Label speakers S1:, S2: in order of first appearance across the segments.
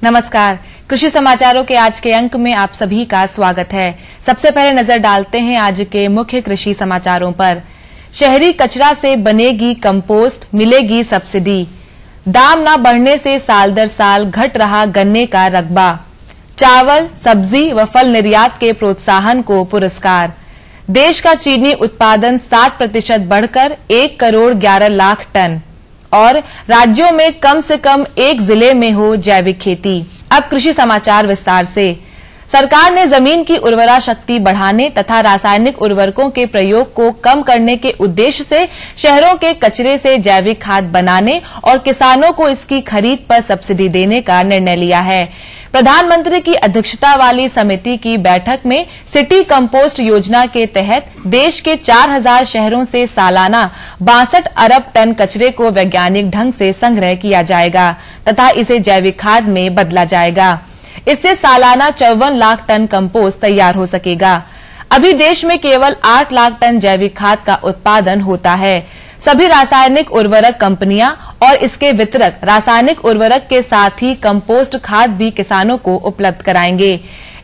S1: नमस्कार। कृषि समाचारों के आज के अंक में आप सभी का स्वागत है। सबसे पहले नजर डालते हैं आज के मुख्य कृषि समाचारों पर। शहरी कचरा से बनेगी कंपोस्ट, मिलेगी सब्सिडी। दाम न बढ़ने से साल दर साल घट रहा गन्ने का रकबा। चावल, सब्जी व फल निर्यात के प्रोत्साहन को पुरस्कार। देश का चीनी उत्पादन 7% बढ़कर 1 करोड़ 11 लाख टन। और राज्यों में कम से कम एक जिले में हो जैविक खेती। अब कृषि समाचार विस्तार से। सरकार ने जमीन की उर्वरा शक्ति बढ़ाने तथा रासायनिक उर्वरकों के प्रयोग को कम करने के उद्देश्य से शहरों के कचरे से जैविक खाद बनाने और किसानों को इसकी खरीद पर सब्सिडी देने का निर्णय लिया है। प्रधानमंत्री की अध्यक्षता वाली समिति की बैठक में सिटी कंपोस्ट योजना के तहत देश के 4000 शहरों से सालाना 62 अरब टन कचरे को वैज्ञानिक ढंग से संग्रह किया जाएगा तथा इसे जैविक खाद में बदला जाएगा। इससे सालाना 54 लाख टन कंपोस्ट तैयार हो सकेगा। अभी देश में केवल 8 लाख टन जैविक खाद का उत्पादन होता है। सभी रासायनिक उर्वरक कंपनियां और इसके वितरक रासायनिक उर्वरक के साथ ही कंपोस्ट खाद भी किसानों को उपलब्ध कराएंगे।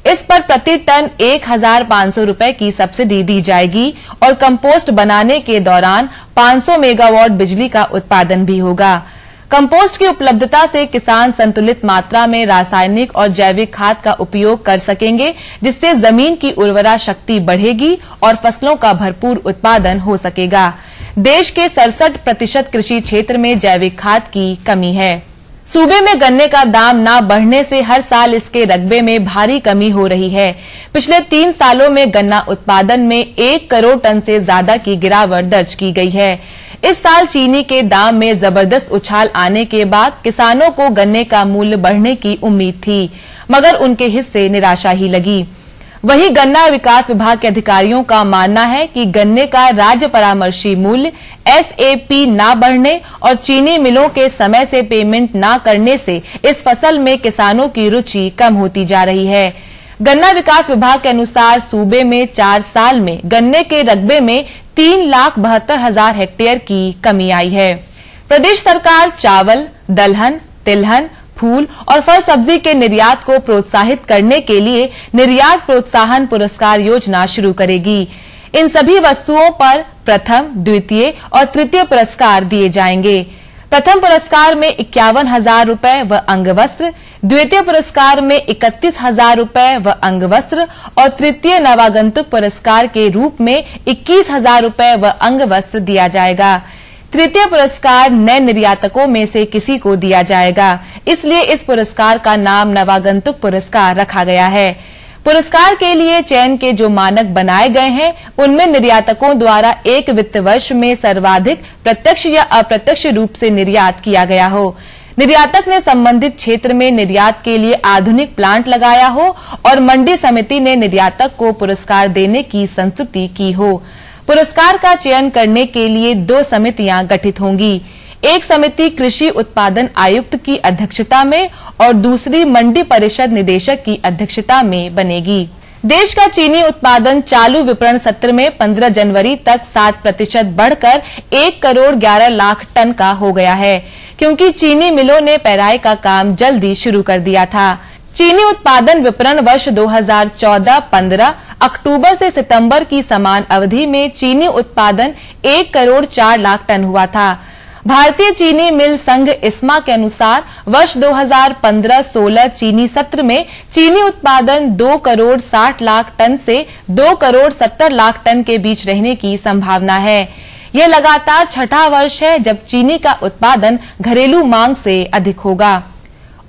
S1: इस पर प्रति टन 1500 रुपए की सब्सिडी दी जाएगी और कंपोस्ट बनाने के दौरान 500 मेगावाट बिजली का उत्पादन भी होगा। कंपोस्ट की उपलब्धता से किसान संतुलित मात्रा में रासायनिक और जैविक खाद का उपयोग कर सकेंगे, जिससे जमीन की उर्वरा शक्ति बढ़ेगी और फसलों का भरपूर उत्पादन हो सकेगा। देश के 67% कृषि क्षेत्र में जैविक खाद की कमी है। सूबे में गन्ने का दाम न बढ़ने से हर साल इसके रकबे में भारी कमी हो रही है। पिछले 3 सालों में गन्ना उत्पादन में 1 करोड़ टन से ज्यादा की गिरावट दर्ज की गई है। इस साल चीनी के दाम में जबरदस्त उछाल आने के बाद किसानों को गन्ने का मूल्य बढ़ने की उम्मीद थी, मगर उनके हिस्से निराशा ही लगी। वहीं गन्ना विकास विभाग के अधिकारियों का मानना है कि गन्ने का राज्य परामर्शी मूल्य SAP न बढ़ने और चीनी मिलों के समय से पेमेंट न करने से इस फसल में किसानों की रुचि कम होती जा रही है। गन्ना विकास विभाग के अनुसार सूबे में 4 साल में गन्ने के रकबे में 3,72,000 हेक्टेयर की कमी आई है। प्रदेश सरकार चावल, दलहन, तिलहन, फूल और फल सब्जी के निर्यात को प्रोत्साहित करने के लिए निर्यात प्रोत्साहन पुरस्कार योजना शुरू करेगी। इन सभी वस्तुओं पर प्रथम, द्वितीय और तृतीय पुरस्कार दिए जाएंगे। प्रथम पुरस्कार में 51,000 रुपए व अंगवस्त्र, द्वितीय पुरस्कार में 31,000 रुपए व अंगवस्त्र और तृतीय नवागंतुक पुरस्कार के रूप में 21,000 रुपए व अंगवस्त्र दिया जाएगा। तृतीय पुरस्कार नए निर्यातकों में से किसी को दिया जाएगा, इसलिए इस पुरस्कार का नाम नवागंतुक पुरस्कार रखा गया है। पुरस्कार के लिए चयन के जो मानक बनाए गए हैं, उनमें निर्यातकों द्वारा एक वित्त वर्ष में सर्वाधिक प्रत्यक्ष या अप्रत्यक्ष रूप से निर्यात किया गया हो, निर्यातक ने संबंधित क्षेत्र में निर्यात के लिए आधुनिक प्लांट लगाया हो और मंडी समिति ने निर्यातक को पुरस्कार देने की संस्तुति की हो। पुरस्कार का चयन करने के लिए 2 समितियां गठित होंगी। एक समिति कृषि उत्पादन आयुक्त की अध्यक्षता में और दूसरी मंडी परिषद निदेशक की अध्यक्षता में बनेगी। देश का चीनी उत्पादन चालू विपणन सत्र में 15 जनवरी तक 7% बढ़कर 1 करोड़ 11 लाख टन का हो गया है, क्योंकि चीनी मिलों ने पेराई का काम जल्दी शुरू कर दिया था। चीनी उत्पादन विपणन वर्ष 2014-15 अक्टूबर से सितंबर की समान अवधि में चीनी उत्पादन 1 करोड़ 4 लाख टन हुआ था। भारतीय चीनी मिल संघ इस्मा के अनुसार वर्ष 2015-16 चीनी सत्र में चीनी उत्पादन 2 करोड़ 60 लाख टन से 2 करोड़ 70 लाख टन के बीच रहने की संभावना है। यह लगातार छठा वर्ष है जब चीनी का उत्पादन घरेलू मांग से अधिक होगा।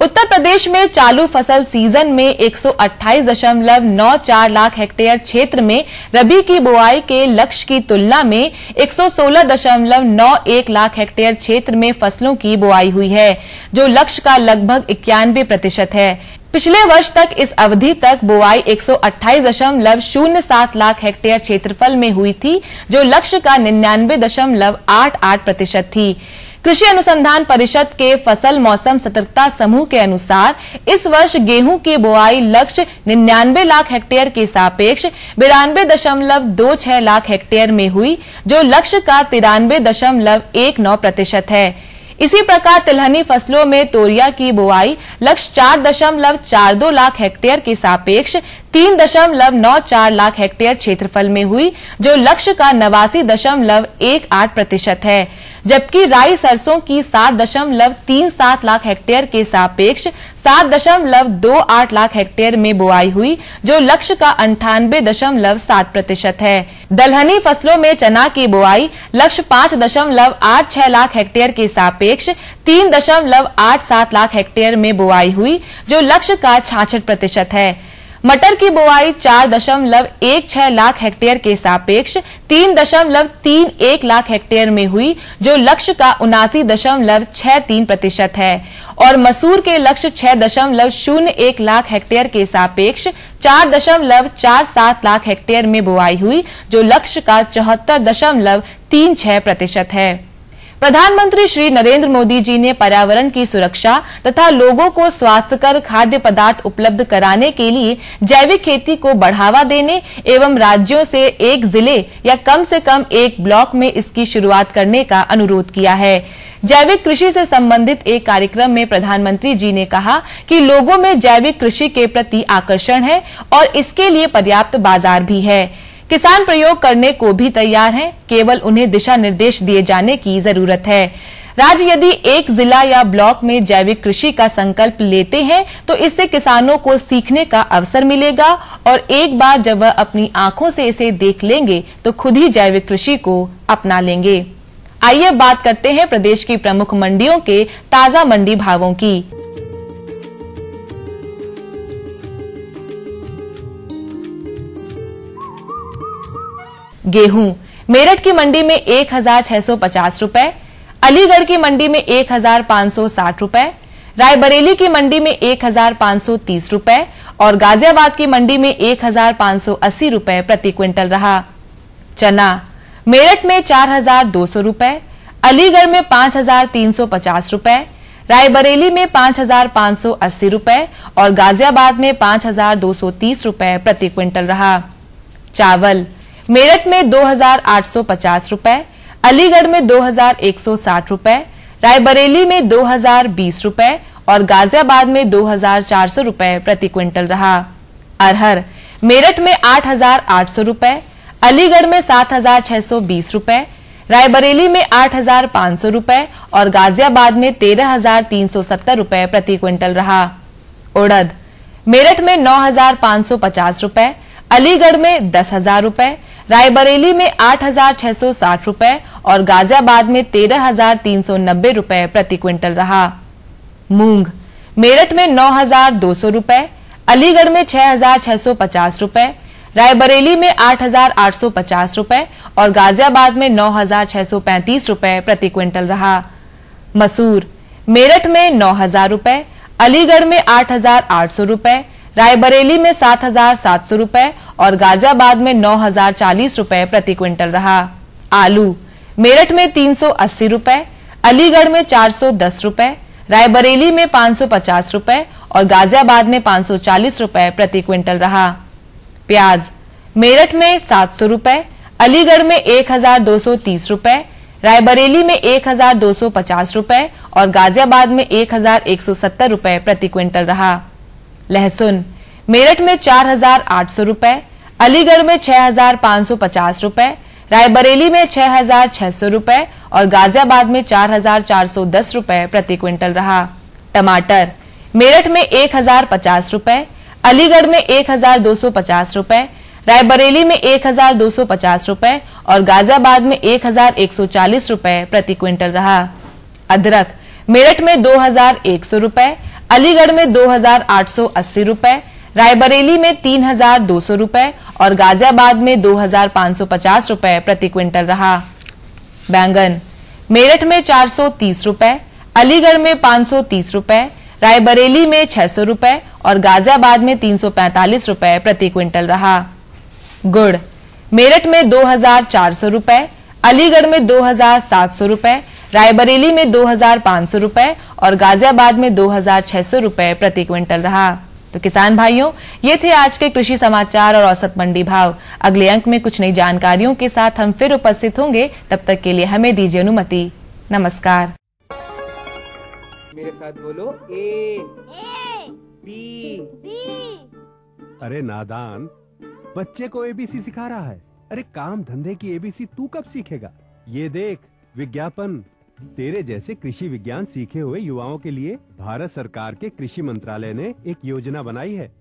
S1: उत्तर प्रदेश में चालू फसल सीजन में 128.94 लाख हेक्टेयर क्षेत्र में रबी की बुआई के लक्ष्य की तुलना में 116.91 लाख हेक्टेयर क्षेत्र में फसलों की बुआई हुई है, जो लक्ष्य का लगभग 91% है। पिछले वर्ष तक इस अवधि तक बुआई 128.07 लाख हेक्टेयर क्षेत्रफल में हुई थी, जो लक्ष्य का 99.88% थी। कृषि अनुसंधान परिषद के फसल मौसम सतर्कता समूह के अनुसार इस वर्ष गेहूं की बुआई लक्ष्य 99 लाख हेक्टेयर के सापेक्ष 92.26 लाख हेक्टेयर में हुई, जो लक्ष्य का 93.19% है। इसी प्रकार तिलहनी फसलों में तोरिया की बुआई लक्ष्य 4.42 लाख हेक्टेयर के सापेक्ष 3.94 लाख हेक्टेयर क्षेत्रफल में हुई, जो लक्ष्य का 89.18% है, जबकि राई सरसों की 7.37 लाख हेक्टेयर के सापेक्ष 7.28 लाख हेक्टेयर में बुआई हुई, जो लक्ष्य का 98.7% है। दलहनी फसलों में चना की बुआई लक्ष्य 5.86 लाख हेक्टेयर के सापेक्ष 3.87 लाख हेक्टेयर में बुआई हुई, जो लक्ष्य का 66% है। मटर की बुआई 4.16 लाख हेक्टेयर के सापेक्ष 3.31 लाख हेक्टेयर में हुई, जो लक्ष्य का 79.63% है, और मसूर के लक्ष्य 6.01 लाख हेक्टेयर के सापेक्ष 4.47 लाख हेक्टेयर में बुआई हुई, जो लक्ष्य का 74.36% है। प्रधानमंत्री श्री नरेंद्र मोदी जी ने पर्यावरण की सुरक्षा तथा लोगों को स्वास्थ्यकर खाद्य पदार्थ उपलब्ध कराने के लिए जैविक खेती को बढ़ावा देने एवं राज्यों से एक जिले या कम से कम एक ब्लॉक में इसकी शुरुआत करने का अनुरोध किया है। जैविक कृषि से संबंधित एक कार्यक्रम में प्रधानमंत्री जी ने कहा कि लोगों में जैविक कृषि के प्रति आकर्षण है और इसके लिए पर्याप्त बाजार भी है। किसान प्रयोग करने को भी तैयार हैं, केवल उन्हें दिशा निर्देश दिए जाने की जरूरत है। राज्य यदि एक जिला या ब्लॉक में जैविक कृषि का संकल्प लेते हैं तो इससे किसानों को सीखने का अवसर मिलेगा और एक बार जब वह अपनी आंखों से इसे देख लेंगे तो खुद ही जैविक कृषि को अपना लेंगे। आइए बात करते हैं प्रदेश की प्रमुख मंडियों के ताजा मंडी भावों की। गेहूं मेरठ की मंडी में 1,650 रुपए, अलीगढ़ की मंडी में 1,560 रुपए, रायबरेली की मंडी में 1,530 रुपए और गाजियाबाद की मंडी में 1,580 रुपए प्रति क्विंटल रहा। चना मेरठ में 4,200 रुपए, अलीगढ़ में 5,350 रुपए, रायबरेली में 5,580 रुपए और गाजियाबाद में 5,230 रुपए प्रति क्विंटल रहा। चावल मेरठ में 2,850 रुपए, अलीगढ़ में 2,160 रुपए, रायबरेली में 2,020 रुपए और गाजियाबाद में 2,400 रुपए प्रति क्विंटल रहा। अरहर मेरठ में 8,800 रुपए, अलीगढ़ में 7,620 रुपए, रायबरेली में 8,500 रुपए और गाजियाबाद में 13,370 रुपए प्रति क्विंटल रहा। उड़द मेरठ में 9,550 रुपए, अलीगढ़ में 10,000 रुपए, रायबरेली में 8,660 रुपए और गाजियाबाद में 13,390 रुपए प्रति क्विंटल रहा। मूंग मेरठ में 9,200 रुपए, अलीगढ़ में 6,650 रुपए, रायबरेली में 8,850 रुपए और गाजियाबाद में 9,635 रुपए प्रति क्विंटल रहा। मसूर मेरठ में 9,000 रुपए, अलीगढ़ में 8,800 रुपए, रायबरेली में 7,700 रुपए और गाजियाबाद में 9,040 रुपए प्रति क्विंटल रहा। आलू मेरठ में 380 रुपए, अलीगढ़ में 410 रुपए, रायबरेली में 550 रुपए और गाजियाबाद में 540 रुपए प्रति क्विंटल रहा। प्याज मेरठ में 700 रुपए, अलीगढ़ में 1,230 रुपए, रायबरेली में 1,250 रुपए और गाजियाबाद में 1,170 रुपए प्रति क्विंटल रहा। लहसुन मेरठ में 4,800 रुपए, अलीगढ़ में 6,550 रुपए, रायबरेली में 6,600 रुपए और गाजियाबाद में 4,410 रुपए प्रति क्विंटल रहा। टमाटर मेरठ में 1,050 रुपए, अलीगढ़ में 1,250 रुपए, रायबरेली में 1,250 रुपए और गाजियाबाद में 1,140 रुपए प्रति क्विंटल रहा। अदरक मेरठ में 2,100 रुपए, अलीगढ़ में 2,880 रुपए, रायबरेली में 3,200 रुपए और गाजियाबाद में 2,550 रुपए प्रति क्विंटल रहा। बैंगन मेरठ में 430 रुपए, अलीगढ़ में 530 रुपए, रायबरेली में 600 रुपए और गाजियाबाद में 345 रुपए प्रति क्विंटल रहा। गुड़ मेरठ में 2,400 रुपए, अलीगढ़ में 2,700 रुपए, रायबरेली में 2,500 रुपए और गाजियाबाद में 2,600 रुपए प्रति क्विंटल रहा। तो किसान भाइयों, ये थे आज के कृषि समाचार और औसत मंडी भाव। अगले अंक में कुछ नई जानकारियों के साथ हम फिर उपस्थित होंगे। तब तक के लिए हमें दीजिए अनुमति। नमस्कार।
S2: साथ बोलो ए बी।
S3: अरे नादान, बच्चे को एबीसी सिखा रहा है। अरे काम धंधे की एबीसी तू कब सीखेगा? ये देख विज्ञापन, तेरे जैसे कृषि विज्ञान सीखे हुए युवाओं के लिए भारत सरकार के कृषि मंत्रालय ने एक योजना बनाई है,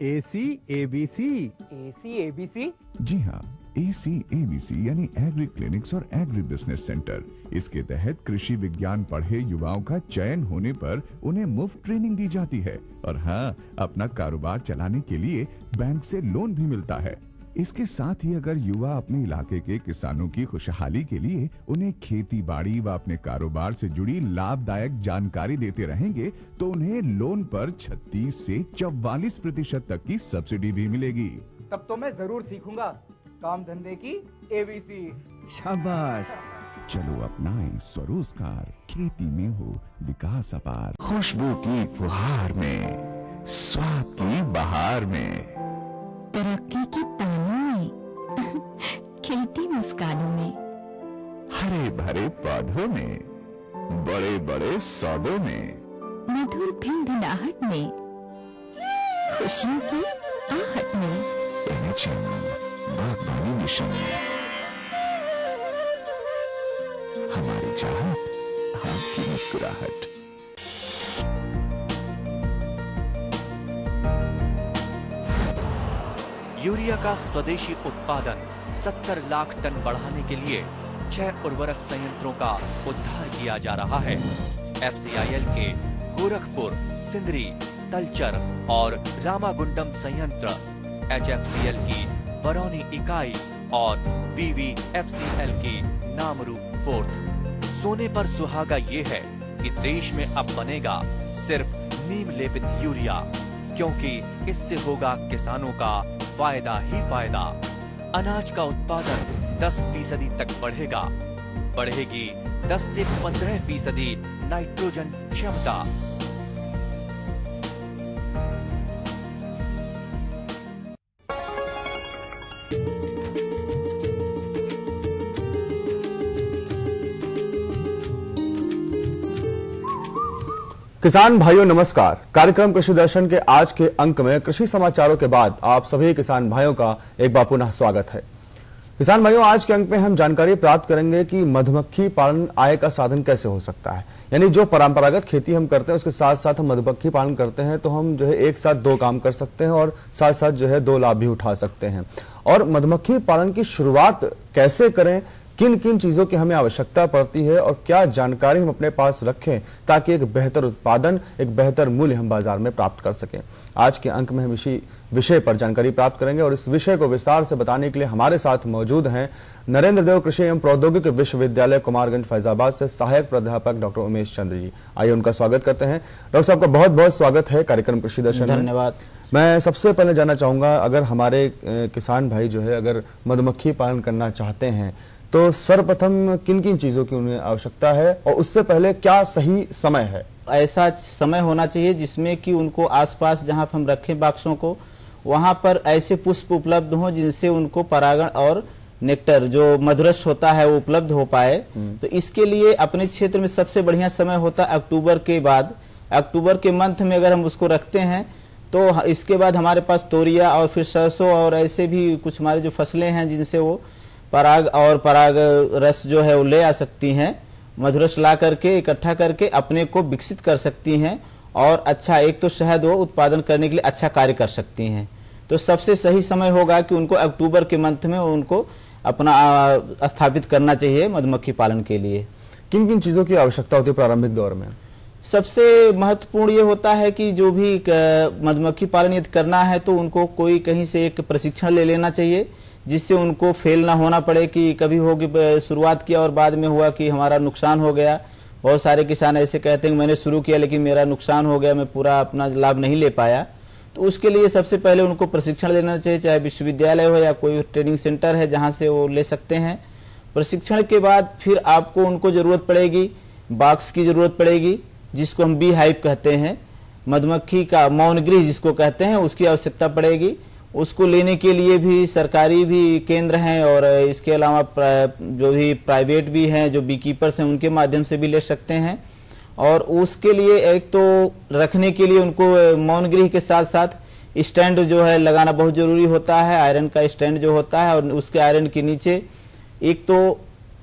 S3: एसी एबीसी।
S2: AC ABC?
S4: जी हाँ, ACABC यानी एग्री क्लिनिक्स और एग्री बिजनेस सेंटर। इसके तहत कृषि विज्ञान पढ़े युवाओं का चयन होने पर उन्हें मुफ्त ट्रेनिंग दी जाती है और हाँ, अपना कारोबार चलाने के लिए बैंक से लोन भी मिलता है। इसके साथ ही अगर युवा अपने इलाके के किसानों की खुशहाली के लिए उन्हें खेती बाड़ी व अपने कारोबार से जुड़ी लाभदायक जानकारी देते रहेंगे तो उन्हें लोन पर 36 से 44% तक की सब्सिडी भी मिलेगी।
S2: तब तो मैं जरूर सीखूंगा काम धंधे की एबीसी।
S4: शाबाश, चलो अपनाएं स्वरोजगार, खेती में हो विकास अपार। खुशबू की फुहार में, स्वाद की बहार में,
S5: तरक्की की तानों में, खिलती मुस्कानों में,
S4: हरे भरे पौधों में, बड़े बड़े सौदों में,
S5: मधुर भिनभिनाहट में, खुशियों की आहट में,
S4: बागवानी मिशन, हमारी चाहत, आपकी मुस्कुराहट।
S6: यूरिया का स्वदेशी उत्पादन 70 लाख टन बढ़ाने के लिए 6 उर्वरक संयंत्रों का उद्धार किया जा रहा है। FCIL के गोरखपुर, सिंदरी, तलचर और रामागुंडम संयंत्र, HFCL की बरौनी इकाई और BVFCL की नामरू फोर्थ। सोने पर सुहागा ये है कि देश में अब बनेगा सिर्फ नीम लेपित यूरिया, क्योंकि इससे होगा किसानों का फायदा ही फायदा। अनाज का उत्पादन 10% तक बढ़ेगा। बढ़ेगी 10 से 15% नाइट्रोजन क्षमता।
S7: किसान भाइयों नमस्कार। कार्यक्रम कृषि दर्शन के आज के अंक में कृषि समाचारों के बाद आप सभी किसान भाइयों का एक बार पुनः स्वागत है। किसान भाइयों, आज के अंक में हम जानकारी प्राप्त करेंगे कि मधुमक्खी पालन आय का साधन कैसे हो सकता है। यानी जो परंपरागत खेती हम करते हैं उसके साथ साथ हम मधुमक्खी पालन करते हैं तो हम जो है एक साथ दो काम कर सकते हैं और साथ साथ जो है दो लाभ भी उठा सकते हैं। और मधुमक्खी पालन की शुरुआत कैसे करें, किन किन चीजों की हमें आवश्यकता पड़ती है और क्या जानकारी हम अपने पास रखें ताकि एक बेहतर उत्पादन, एक बेहतर मूल्य हम बाजार में प्राप्त कर सकें। आज के अंक में हम इसी विषय पर जानकारी प्राप्त करेंगे और इस विषय को विस्तार से बताने के लिए हमारे साथ मौजूद हैं नरेंद्र देव कृषि एवं प्रौद्योगिकी विश्वविद्यालय कुमारगंज फैजाबाद से सहायक प्राध्यापक डॉक्टर उमेश चंद्र जी। आइए उनका स्वागत करते हैं। डॉक्टर साहब का बहुत बहुत स्वागत है कार्यक्रम कृषि दर्शन में।
S8: धन्यवाद।
S7: मैं सबसे पहले जानना चाहूंगा, अगर हमारे किसान भाई जो है अगर मधुमक्खी पालन करना चाहते हैं तो सर्वप्रथम किन किन चीजों की उन्हें आवश्यकता है और उससे पहले क्या सही समय है?
S8: ऐसा समय होना चाहिए जिसमें कि उनको आसपास जहां हम रखें बॉक्सों को वहां पर ऐसे पुष्प उपलब्ध हों जिनसे उनको परागण और नेक्टर जो मधुरस होता है वो उपलब्ध हो पाए। तो इसके लिए अपने क्षेत्र में सबसे बढ़िया समय होता है अक्टूबर के बाद। अक्टूबर के मंथ में अगर हम उसको रखते हैं तो इसके बाद हमारे पास तोरिया और फिर सरसों और ऐसे भी कुछ हमारे जो फसलें हैं जिनसे वो पराग और पराग रस जो है वो ले आ सकती हैं, मधुरस ला करके इकट्ठा करके अपने को विकसित कर सकती हैं और अच्छा एक तो शहद वो उत्पादन करने के लिए अच्छा कार्य कर सकती हैं। तो सबसे सही समय होगा कि उनको अक्टूबर के मंथ में उनको अपना स्थापित करना चाहिए मधुमक्खी पालन के लिए।
S7: किन किन चीजों की आवश्यकता होती है प्रारंभिक दौर में?
S8: सबसे महत्वपूर्ण ये होता है कि जो भी मधुमक्खी पालन यदि करना है तो उनको कोई कहीं से एक प्रशिक्षण ले लेना चाहिए जिससे उनको फेल ना होना पड़े कि कभी होगी शुरुआत किया और बाद में हुआ कि हमारा नुकसान हो गया। बहुत सारे किसान ऐसे कहते हैं कि मैंने शुरू किया लेकिन मेरा नुकसान हो गया, मैं पूरा अपना लाभ नहीं ले पाया। तो उसके लिए सबसे पहले उनको प्रशिक्षण लेना चाहिए, चाहे विश्वविद्यालय हो या कोई ट्रेनिंग सेंटर है जहाँ से वो ले सकते हैं। प्रशिक्षण के बाद फिर आपको उनको जरूरत पड़ेगी बॉक्स की जरूरत पड़ेगी जिसको हम बी हाइव कहते हैं, मधुमक्खी का मौन गृह जिसको कहते हैं, उसकी आवश्यकता पड़ेगी। उसको लेने के लिए भी सरकारी भी केंद्र हैं और इसके अलावा जो भी प्राइवेट भी हैं जो बी कीपर्स हैं उनके माध्यम से भी ले सकते हैं। और उसके लिए एक तो रखने के लिए उनको मौन गृह के साथ साथ स्टैंड जो है लगाना बहुत जरूरी होता है, आयरन का स्टैंड जो होता है, और उसके आयरन के नीचे एक तो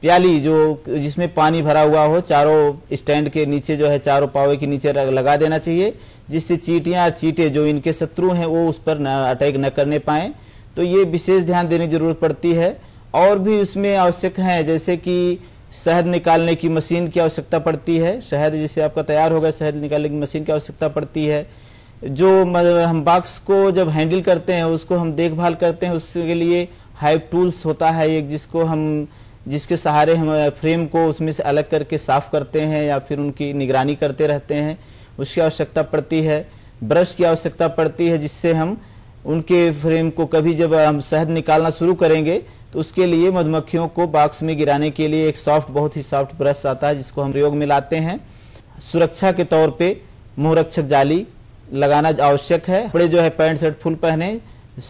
S8: प्याली जो जिसमें पानी भरा हुआ हो, चारों स्टैंड के नीचे जो है चारों पावे के नीचे लगा देना चाहिए, जिससे चींटियां और चींटे जो इनके शत्रु हैं वो उस पर अटैक न करने पाए। तो ये विशेष ध्यान देने की जरूरत पड़ती है। और भी उसमें आवश्यक है, जैसे कि शहद निकालने की मशीन की आवश्यकता पड़ती है। शहद जैसे आपका तैयार होगा, शहद निकालने की मशीन की आवश्यकता पड़ती है। जो हम बॉक्स को जब हैंडल करते हैं, उसको हम देखभाल करते हैं, उसके लिए हाइव टूल्स होता है एक, जिसके सहारे हम फ्रेम को उसमें से अलग करके साफ करते हैं या फिर उनकी निगरानी करते रहते हैं, उसकी आवश्यकता पड़ती है। ब्रश की आवश्यकता पड़ती है, जिससे हम उनके फ्रेम को कभी जब हम शहद निकालना शुरू करेंगे तो उसके लिए मधुमक्खियों को बॉक्स में गिराने के लिए एक बहुत ही सॉफ्ट ब्रश आता है, जिसको हम प्रयोग में लाते हैं। सुरक्षा के तौर पे मुंह रक्षक जाली लगाना आवश्यक है। कपड़े जो है पैंट शर्ट फुल पहने,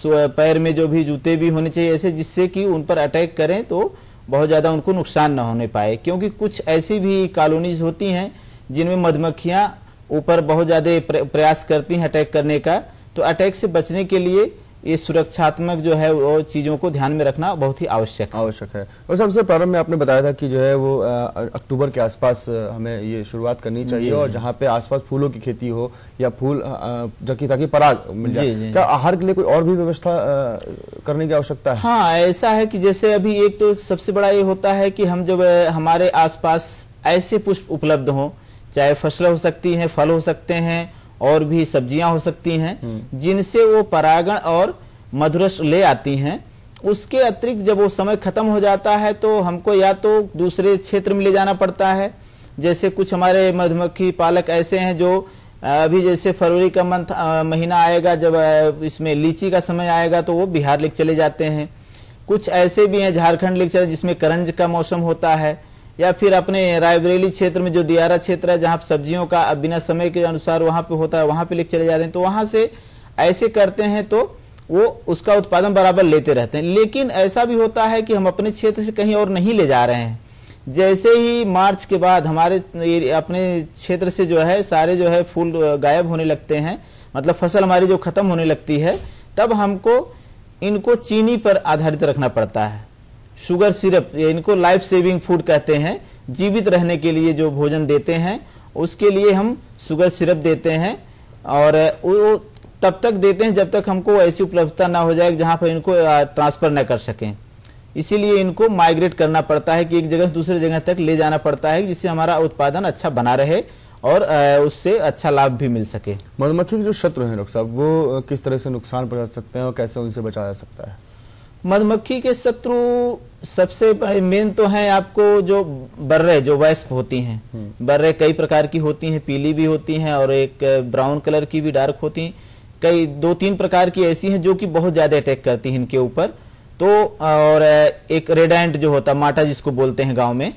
S8: पैर में जो भी जूते भी होने चाहिए ऐसे, जिससे कि उन पर अटैक करें तो बहुत ज़्यादा उनको नुकसान न होने पाए। क्योंकि कुछ ऐसी भी कॉलोनीज होती हैं जिनमें मधुमक्खियाँ ऊपर बहुत ज़्यादा प्रयास करती हैं अटैक करने का। तो अटैक से बचने के लिए ये सुरक्षात्मक जो है वो चीज़ों को ध्यान में रखना बहुत ही आवश्यक है।
S7: और सबसे प्रारंभ में आपने बताया था कि जो है वो अक्टूबर के आसपास हमें ये शुरुआत करनी चाहिए, और जहाँ पे आसपास फूलों की खेती हो या फूल ताकि पराग मिल जाए। क्या आहार के लिए कोई और भी व्यवस्था करने की आवश्यकता है?
S8: हाँ, ऐसा है कि जैसे अभी एक तो सबसे बड़ा ये होता है कि हम जब हमारे आसपास ऐसे पुष्प उपलब्ध हों, चाहे फसल हो सकती है, फल हो सकते हैं, और भी सब्जियां हो सकती हैं, जिनसे वो परागण और मधुरस ले आती हैं। उसके अतिरिक्त जब वो समय खत्म हो जाता है तो हमको या तो दूसरे क्षेत्र में ले जाना पड़ता है। जैसे कुछ हमारे मधुमक्खी पालक ऐसे हैं जो अभी जैसे फरवरी का महीना आएगा, जब इसमें लीची का समय आएगा तो वो बिहार लेके चले जाते हैं। कुछ ऐसे भी हैं झारखंड लेके चले, जिसमें करंज का मौसम होता है, या फिर अपने रायबरेली क्षेत्र में जो दियारा क्षेत्र है जहाँ सब्जियों का बिना समय के अनुसार वहाँ पे होता है, वहाँ पे लेके चले जाते हैं। तो वहाँ से ऐसे करते हैं तो वो उसका उत्पादन बराबर लेते रहते हैं। लेकिन ऐसा भी होता है कि हम अपने क्षेत्र से कहीं और नहीं ले जा रहे हैं। जैसे ही मार्च के बाद हमारे अपने क्षेत्र से जो है सारे जो है फूल गायब होने लगते हैं, मतलब फसल हमारी जो खत्म होने लगती है, तब हमको इनको चीनी पर आधारित रखना पड़ता है। शुगर सिरप, इनको लाइफ सेविंग फूड कहते हैं, जीवित रहने के लिए जो भोजन देते हैं उसके लिए हम शुगर सिरप देते हैं। और वो तब तक देते हैं जब तक हमको ऐसी उपलब्धता ना हो जाए जहाँ पर इनको ट्रांसफर न कर सकें। इसीलिए इनको माइग्रेट करना पड़ता है कि एक जगह से दूसरे जगह तक ले जाना पड़ता है, जिससे हमारा उत्पादन अच्छा बना रहे और उससे अच्छा लाभ भी मिल सके।
S7: मधुमक्खी के जो शत्रु हैं डॉक्टर साहब, वो किस तरह से नुकसान पहुंचा सकते हैं और कैसे उनसे बचाया जा सकता है?
S8: मधुमक्खी के शत्रु सबसे मेन तो है आपको जो बर्रे, जो वैस्प होती हैं। बर्रे कई प्रकार की होती हैं, पीली भी होती हैं और एक ब्राउन कलर की भी डार्क होती हैं। कई 2-3 प्रकार की ऐसी हैं जो कि बहुत ज्यादा अटैक करती हैं इनके ऊपर। तो और एक रेड एंट जो होता है, माटा जिसको बोलते हैं गांव में,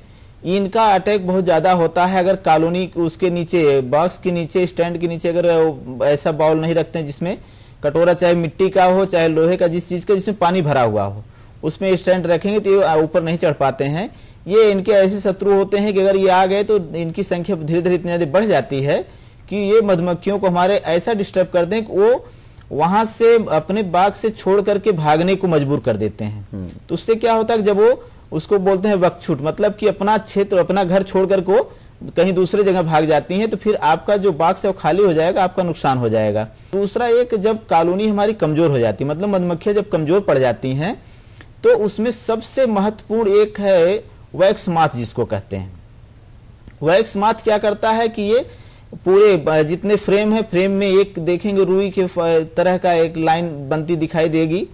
S8: इनका अटैक बहुत ज्यादा होता है। अगर कॉलोनी उसके नीचे, बॉक्स के नीचे, स्टैंड के नीचे अगर ऐसा बाउल नहीं रखते हैं जिसमें कटोरा, चाहे मिट्टी का हो चाहे लोहे का, जिस चीज का जिसमें पानी भरा हुआ हो, उसमें स्टैंड रखेंगे तो ये ऊपर नहीं चढ़ पाते हैं। ये इनके ऐसे शत्रु होते हैं कि अगर ये आ गए तो इनकी संख्या धीरे धीरे इतनी ज्यादा बढ़ जाती है कि ये मधुमक्खियों को हमारे ऐसा डिस्टर्ब करते हैं कि वो वहां से अपने बाग से छोड़ करके भागने को मजबूर कर देते हैं। तो उससे क्या होता है कि जब वो उसको बोलते हैं वकछूट, मतलब कि अपना क्षेत्र, अपना घर छोड़ कर को कहीं दूसरे जगह भाग जाती हैं, तो फिर आपका जो बाक्स है वो खाली हो जाएगा, आपका नुकसान हो जाएगा। दूसरा एक, जब कॉलोनी हमारी कमजोर हो जाती है, मतलब मधुमक्खियां जब कमजोर पड़ जाती हैं, तो उसमें सबसे महत्वपूर्ण एक है वैक्स माथ जिसको कहते हैं। वैक्स माथ क्या करता है कि ये पूरे जितने फ्रेम है, फ्रेम में एक देखेंगे रुई के तरह का एक लाइन बनती दिखाई देगी,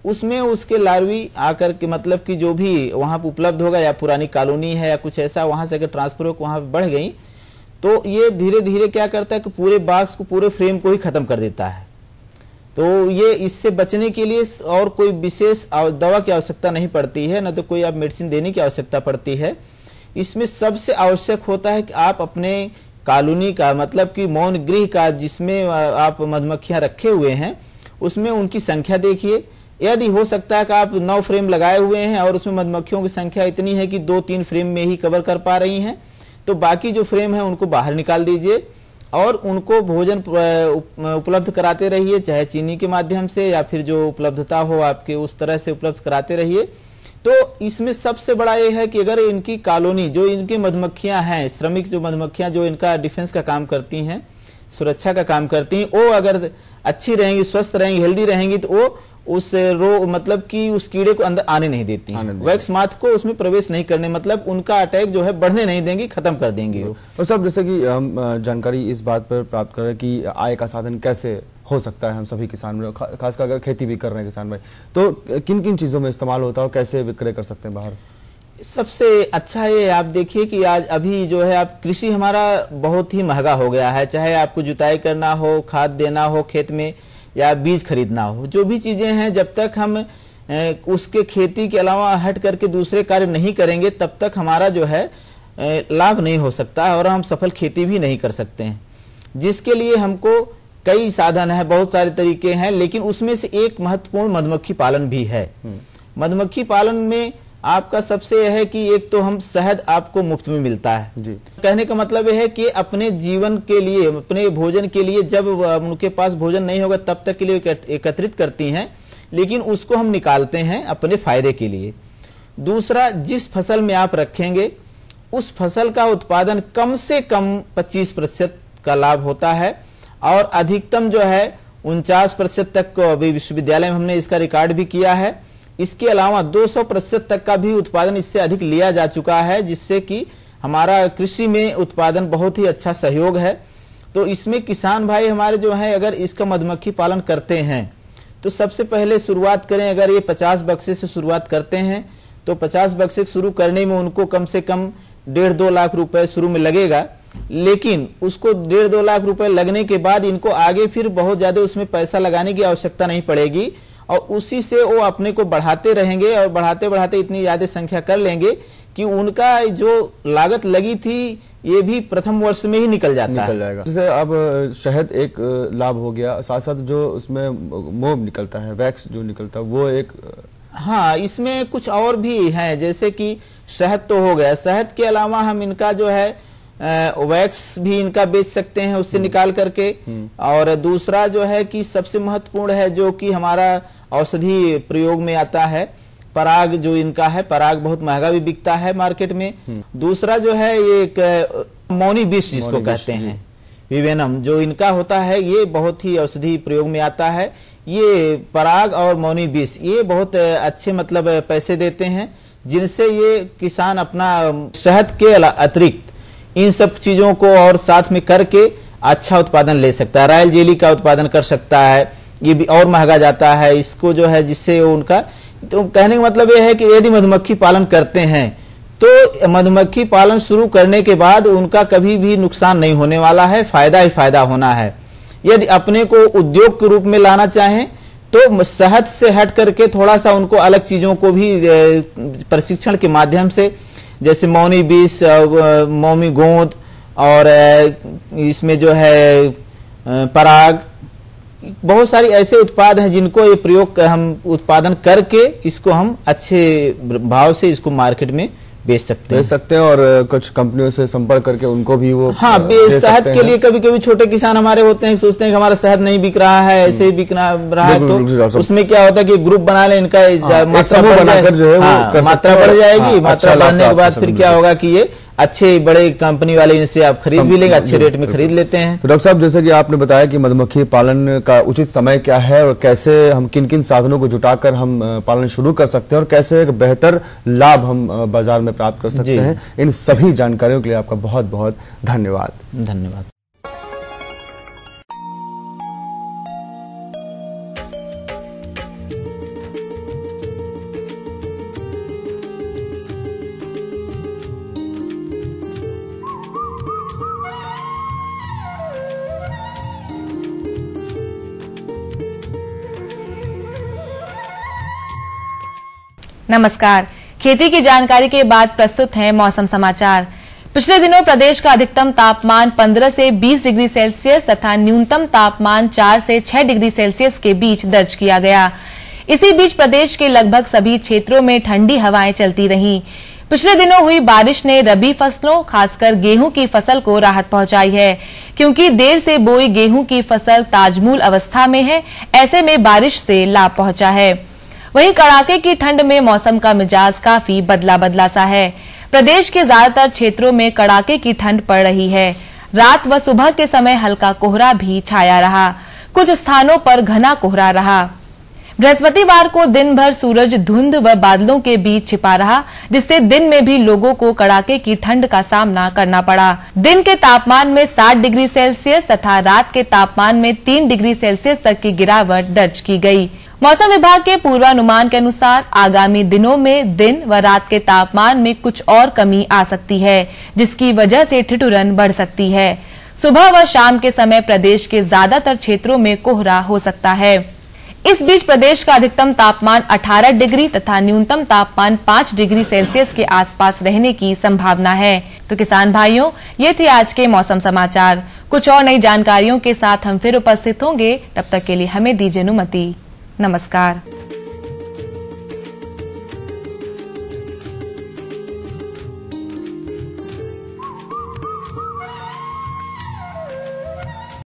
S8: उसमें उसके लार्वी आकर के, मतलब कि जो भी वहां पर उपलब्ध होगा, या पुरानी कॉलोनी है या कुछ ऐसा, वहां से अगर ट्रांसफर हो वहां बढ़ गई तो ये धीरे धीरे क्या करता है कि पूरे बॉक्स को, पूरे फ्रेम को ही खत्म कर देता है। तो ये इससे बचने के लिए और कोई विशेष दवा की आवश्यकता नहीं पड़ती है, न तो कोई आप मेडिसिन देने की आवश्यकता पड़ती है। इसमें सबसे आवश्यक होता है कि आप अपने कॉलोनी का, मतलब कि मौन गृह का, जिसमें आप मधुमक्खियां रखे हुए हैं, उसमें उनकी संख्या देखिए। यदि हो सकता है कि आप 9 फ्रेम लगाए हुए हैं और उसमें मधुमक्खियों की संख्या इतनी है कि 2-3 फ्रेम में ही कवर कर पा रही हैं, तो बाकी जो फ्रेम है उनको बाहर निकाल दीजिए और उनको भोजन उपलब्ध कराते रहिए, चाहे चीनी के माध्यम से या फिर जो उपलब्धता हो आपके उस तरह से उपलब्ध कराते रहिए। तो इसमें सबसे बड़ा ये है कि अगर इनकी कॉलोनी जो इनकी मधुमक्खियां हैं, श्रमिक जो मधुमक्खियां जो इनका डिफेंस का काम करती हैं, सुरक्षा का काम करती हैं, वो अगर अच्छी रहेंगी, स्वस्थ रहेंगी, हेल्दी रहेंगी तो वो उस रोग मतलब कि उस कीड़े को अंदर आने नहीं देती, वैक्स माथ को उसमें प्रवेश नहीं करने, मतलब उनका अटैक जो है बढ़ने नहीं देंगी, खत्म कर देंगी।
S7: और सब जैसे कि हम जानकारी इस बात पर प्राप्त कर रहे हैं कि आय का साधन कैसे हो सकता है हम सभी किसान, खासकर अगर खेती भी कर रहे हैं किसान भाई, तो किन किन चीजों में इस्तेमाल होता है और कैसे विक्रय कर सकते हैं बाहर?
S8: सबसे अच्छा ये आप देखिए कि आज अभी जो है आप कृषि हमारा बहुत ही महंगा हो गया है, चाहे आपको जुताई करना हो, खाद देना हो खेत में या बीज खरीदना हो, जो भी चीजें हैं जब तक हम उसके खेती के अलावा हट करके दूसरे कार्य नहीं करेंगे तब तक हमारा जो है लाभ नहीं हो सकता और हम सफल खेती भी नहीं कर सकते हैं, जिसके लिए हमको कई साधन है, बहुत सारे तरीके हैं, लेकिन उसमें से एक महत्वपूर्ण मधुमक्खी पालन भी है। मधुमक्खी पालन में आपका सबसे यह है कि एक तो हम शहद आपको मुफ्त में मिलता है जी। कहने का मतलब यह है कि अपने जीवन के लिए, अपने भोजन के लिए, जब उनके पास भोजन नहीं होगा तब तक के लिए एकत्रित करती हैं, लेकिन उसको हम निकालते हैं अपने फायदे के लिए। दूसरा, जिस फसल में आप रखेंगे उस फसल का उत्पादन कम से कम 25% का लाभ होता है और अधिकतम जो है 49% तक को अभी विश्वविद्यालय में हमने इसका रिकॉर्ड भी किया है। इसके अलावा 200% तक का भी उत्पादन इससे अधिक लिया जा चुका है, जिससे कि हमारा कृषि में उत्पादन बहुत ही अच्छा सहयोग है। तो इसमें किसान भाई हमारे जो हैं अगर इसका मधुमक्खी पालन करते हैं तो सबसे पहले शुरुआत करें, अगर ये 50 बक्से से शुरुआत करते हैं तो 50 बक्से शुरू करने में उनको कम से कम 1.5-2 लाख रुपए शुरू में लगेगा, लेकिन उसको 1.5-2 लाख रुपए लगने के बाद इनको आगे फिर बहुत ज्यादा उसमें पैसा लगाने की आवश्यकता नहीं पड़ेगी और उसी से वो अपने को बढ़ाते रहेंगे और बढ़ाते बढ़ाते इतनी ज्यादा संख्या कर लेंगे कि उनका जो लागत लगी थी ये भी प्रथम वर्ष में ही निकल जाएगा।
S7: जैसे अब शहद एक लाभ हो गया, साथ साथ जो उसमें मोम निकलता है, वैक्स जो निकलता है वो एक,
S8: हाँ इसमें कुछ और भी है, जैसे कि शहद तो हो गया, शहद के अलावा हम इनका जो है वैक्स भी इनका बेच सकते हैं उससे निकाल करके। और दूसरा जो है कि सबसे महत्वपूर्ण है जो कि हमारा औषधि प्रयोग में आता है, पराग जो इनका है, पराग बहुत महंगा भी बिकता है मार्केट में। दूसरा जो है ये एक मौनी विष जिसको कहते हैं, विवेनम जो इनका होता है, ये बहुत ही औषधि प्रयोग में आता है। ये पराग और मौनी विष ये बहुत अच्छे मतलब पैसे देते हैं, जिनसे ये किसान अपना शहद के अतिरिक्त इन सब चीजों को और साथ में करके अच्छा उत्पादन ले सकता है। रॉयल जेली का उत्पादन कर सकता है, ये भी और महंगा जाता है इसको जो है, जिससे उनका, तो कहने का मतलब ये है कि यदि मधुमक्खी पालन करते हैं तो मधुमक्खी पालन शुरू करने के बाद उनका कभी भी नुकसान नहीं होने वाला है, फायदा ही फायदा होना है। यदि अपने को उद्योग के रूप में लाना चाहें तो शहद से हट करके थोड़ा सा उनको अलग चीजों को भी प्रशिक्षण के माध्यम से, जैसे मौनी बीस, मौनी गोंद और इसमें जो है पराग, बहुत सारी ऐसे उत्पाद हैं जिनको ये प्रयोग हम उत्पादन करके इसको हम अच्छे भाव से इसको मार्केट में बेच सकते हैं और कुछ कंपनियों से संपर्क करके उनको भी वो, हाँ शहद के लिए कभी कभी छोटे किसान हमारे होते हैं, सोचते हैं कि हमारा शहद नहीं बिक रहा है, ऐसे ही बिक रहा है, तो उसमें क्या होता है कि ग्रुप बना ले, इनका मात्रा बढ़ जाएगी, मात्रा बढ़ने के बाद फिर क्या होगा कि ये अच्छे बड़े कंपनी वाले इनसे आप खरीद भी लेंगे, अच्छे रेट में खरीद लेते हैं।
S7: तो डॉक्टर साहब, जैसे कि आपने बताया कि मधुमक्खी पालन का उचित समय क्या है और कैसे हम किन किन साधनों को जुटाकर हम पालन शुरू कर सकते हैं और कैसे एक बेहतर लाभ हम बाजार में प्राप्त कर सकते हैं, इन सभी जानकारियों के लिए आपका बहुत बहुत धन्यवाद।
S8: धन्यवाद।
S1: नमस्कार। खेती की जानकारी के बाद प्रस्तुत हैं मौसम समाचार। पिछले दिनों प्रदेश का अधिकतम तापमान 15 से 20 डिग्री सेल्सियस तथा न्यूनतम तापमान 4 से 6 डिग्री सेल्सियस के बीच दर्ज किया गया। इसी बीच प्रदेश के लगभग सभी क्षेत्रों में ठंडी हवाएं चलती रहीं। पिछले दिनों हुई बारिश ने रबी फसलों खासकर गेहूं की फसल को राहत पहुंचाई है, क्योंकि देर से बोई गेहूं की फसल ताजमूल अवस्था में है। ऐसे में बारिश से लाभ पहुंचा है। वहीं कड़ाके की ठंड में मौसम का मिजाज काफी बदला सा है। प्रदेश के ज्यादातर क्षेत्रों में कड़ाके की ठंड पड़ रही है। रात व सुबह के समय हल्का कोहरा भी छाया रहा। कुछ स्थानों पर घना कोहरा रहा। बृहस्पतिवार को दिन भर सूरज धुंध व बादलों के बीच छिपा रहा, जिससे दिन में भी लोगों को कड़ाके की ठंड का सामना करना पड़ा। दिन के तापमान में 7 डिग्री सेल्सियस तथा रात के तापमान में 3 डिग्री सेल्सियस तक की गिरावट दर्ज की गई। मौसम विभाग के पूर्वानुमान के अनुसार आगामी दिनों में दिन व रात के तापमान में कुछ और कमी आ सकती है, जिसकी वजह से ठिठुरन बढ़ सकती है। सुबह व शाम के समय प्रदेश के ज्यादातर क्षेत्रों में कोहरा हो सकता है। इस बीच प्रदेश का अधिकतम तापमान 18 डिग्री तथा न्यूनतम तापमान 5 डिग्री सेल्सियस के आसपास रहने की संभावना है। तो किसान भाइयों, ये थे आज के मौसम समाचार। कुछ और नई जानकारियों के साथ हम फिर उपस्थित होंगे। तब तक के लिए हमें दीजिए अनुमति। नमस्कार।